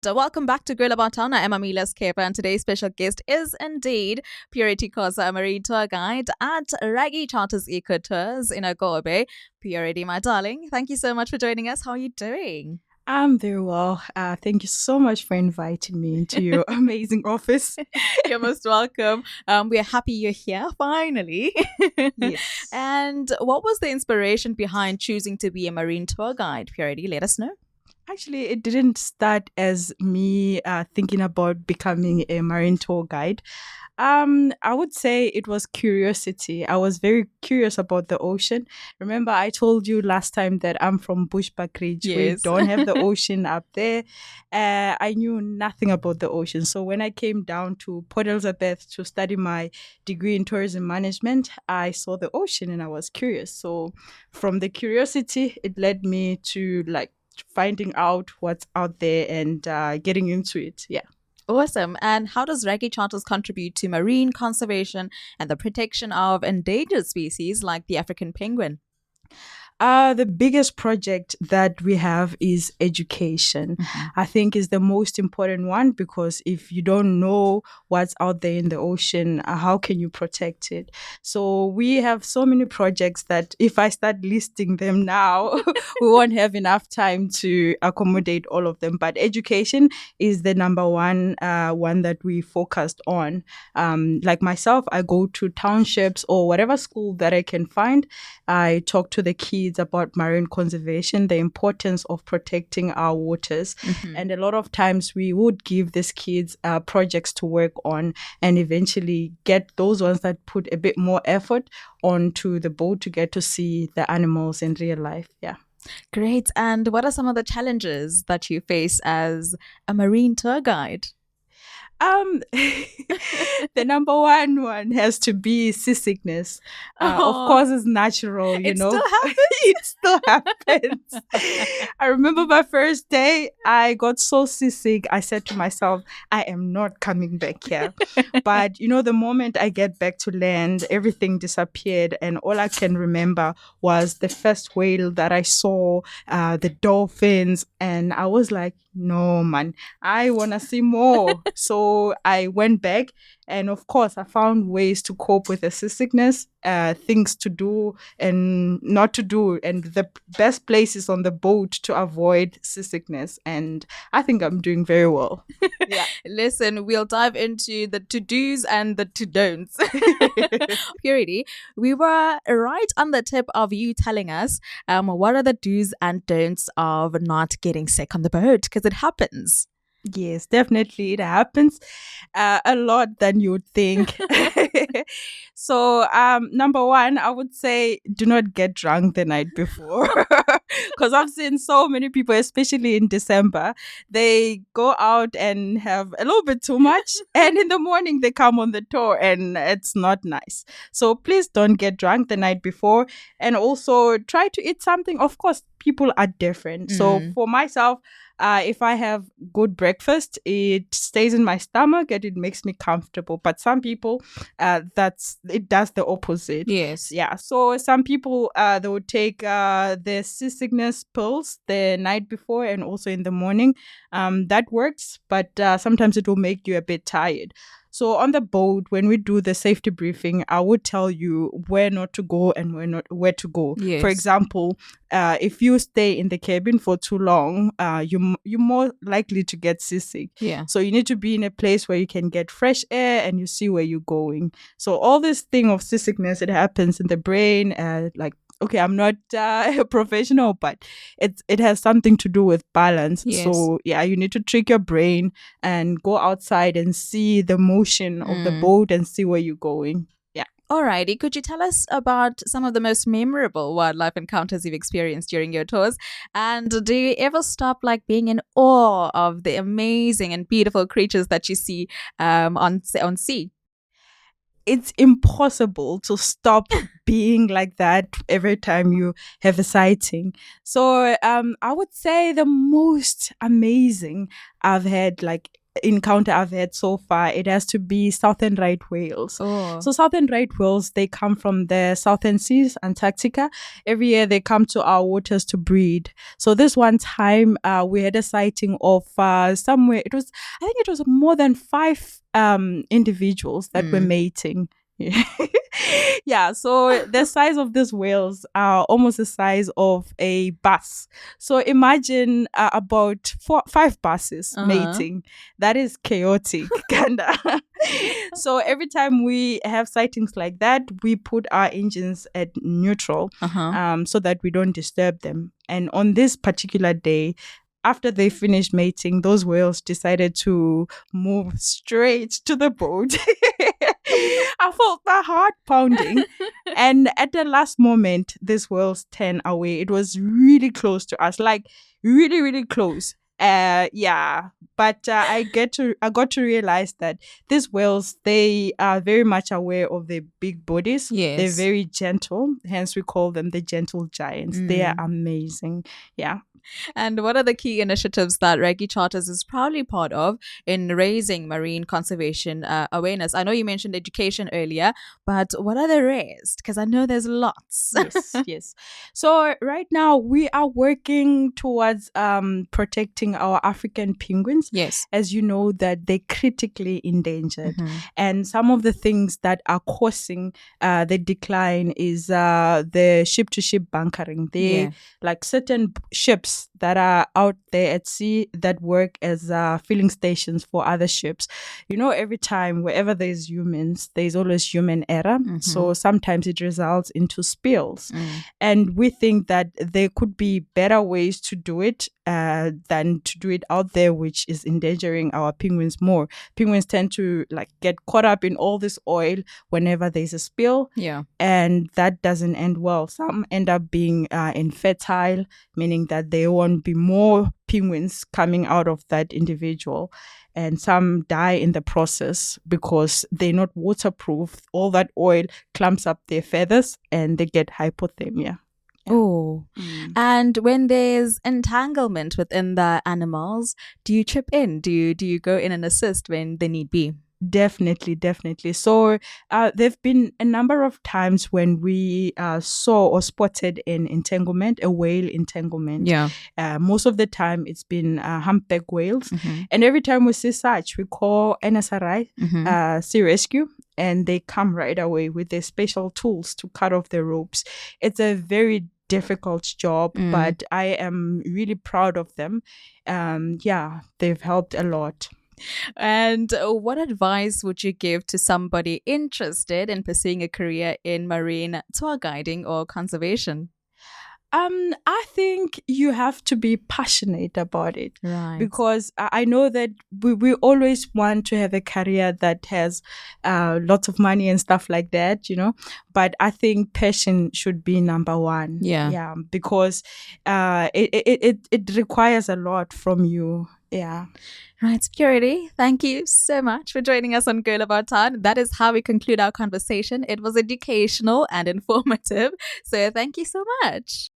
Welcome back to Grill About Town. I am Amila Skepe, and today's special guest is indeed Purity Khosa, a marine tour guide at Raggy Charters Eco Tours in Agobe. Purity, my darling, thank you so much for joining us. How are you doing? I'm very well. Thank you so much for inviting me into your amazing office. You're most welcome. We are happy you're here finally. Yes. And what was the inspiration behind choosing to be a marine tour guide? Purity, let us know. Actually, it didn't start as me thinking about becoming a marine tour guide. I would say it was curiosity. I was very curious about the ocean. Remember, I told you last time that I'm from Bushbuck Ridge. We Yes. don't have the ocean up there. I knew nothing about the ocean. So when I came down to Port Elizabeth to study my degree in tourism management, I saw the ocean and I was curious. So from the curiosity, it led me to finding out what's out there and getting into it. Yeah. Awesome. And how does Raggy Charters contribute to marine conservation and the protection of endangered species like the African penguin? The biggest project that we have is education. I think is the most important one because if you don't know what's out there in the ocean, how can you protect it? So we have so many projects that if I start listing them now, we won't have enough time to accommodate all of them. But education is the number one that we focused on. Like myself, I go to townships or whatever school that I can find. I talk to the kids about marine conservation, the importance of protecting our waters. And a lot of times we would give these kids projects to work on and eventually get those ones that put a bit more effort onto the boat to get to see the animals in real life. Yeah. Great. And what are some of the challenges that you face as a marine tour guide? Um, the number one has to be seasickness. Of course, it's natural, it still happens. It still happens. I remember my first day, I got so seasick. I said to myself, I am not coming back here. But, the moment I get back to land, everything disappeared. And all I can remember was the first whale that I saw, the dolphins. And I was like, no, man, I want to see more. So I went back and of course I found ways to cope with the seasickness, things to do and not to do. And the best places on the boat to avoid seasickness. And I think I'm doing very well. Yeah. Listen, we'll dive into the to-dos and the to-don'ts. Purity, we were right on the tip of you telling us what are the do's and don'ts of not getting sick on the boat, because it happens. Yes, definitely. It happens a lot than you would think. So, number one, I would say do not get drunk the night before. Because I've seen so many people, especially in December, they go out and have a little bit too much. And in the morning, they come on the tour and it's not nice. So please don't get drunk the night before. And also try to eat something. Of course, people are different. So for myself, if I have good breakfast, it stays in my stomach and it makes me comfortable. But some people, it does the opposite. Yes. Yeah. So some people, they would take the seasickness pills the night before and also in the morning. That works, but sometimes it will make you a bit tired. So on the boat, when we do the safety briefing, I would tell you where not to go and where to go. Yes. For example, if you stay in the cabin for too long, you're more likely to get seasick. Yeah. So you need to be in a place where you can get fresh air and you see where you're going. So all this thing of seasickness, it happens in the brain, okay, I'm not a professional, but it has something to do with balance. Yes. So yeah, you need to trick your brain and go outside and see the motion of the boat and see where you're going. Yeah. Alrighty, could you tell us about some of the most memorable wildlife encounters you've experienced during your tours? And do you ever stop being in awe of the amazing and beautiful creatures that you see on sea? It's impossible to stop being like that every time you have a sighting. So I would say the most amazing I've had encounter I've had so far, it has to be southern right whales. Oh. So southern right whales, they come from the southern seas, Antarctica. Every year they come to our waters to breed. So this one time, we had a sighting of somewhere. I think it was more than 5 individuals that were mating. Yeah, so the size of these whales are almost the size of a bus. So imagine about 5 buses mating. That is chaotic, kinda. So every time we have sightings like that, we put our engines at neutral, so that we don't disturb them. And on this particular day, after they finished mating, those whales decided to move straight to the boat. I felt my heart pounding. And at the last moment, these whales turned away. It was really close to us, like really, really close. Yeah, but I got to realize that these whales, they are very much aware of their big bodies. Yes. They're very gentle, hence we call them the gentle giants. They are amazing. Yeah. And what are the key initiatives that Raggy Charters is proudly part of in raising marine conservation awareness? I know you mentioned education earlier, but what are the rest? Because I know there's lots. Yes. So right now we are working towards protecting our African penguins. Yes. As you know, that they're critically endangered. And some of the things that are causing the decline is the ship-to-ship bunkering. Like certain ships that are out there at sea that work as filling stations for other ships. You know, every time, wherever there's humans, there's always human error. So sometimes it results into spills. And we think that there could be better ways to do it than to do it out there, which is endangering our penguins more. Penguins tend to get caught up in all this oil whenever there's a spill. Yeah. And that doesn't end well. Some end up being infertile, meaning that there won't be more penguins coming out of that individual. And some die in the process because they're not waterproof. All that oil clumps up their feathers and they get hypothermia. Oh, and when there's entanglement within the animals, do you chip in? Do you go in and assist when they need be? Definitely. So there've been a number of times when we saw or spotted an entanglement, a whale entanglement. Yeah. Most of the time it's been humpback whales. And every time we see such, we call NSRI, Sea Rescue, and they come right away with their special tools to cut off the ropes. It's a very difficult job, but I am really proud of them. Yeah, they've helped a lot. And what advice would you give to somebody interested in pursuing a career in marine tour guiding or conservation? I think you have to be passionate about it. Right. Because I know that we always want to have a career that has lots of money and stuff like that, you know. But I think passion should be number one. Yeah. Because it requires a lot from you. Yeah. Right, Purity, thank you so much for joining us on Girl About Town. That is how we conclude our conversation. It was educational and informative. So thank you so much.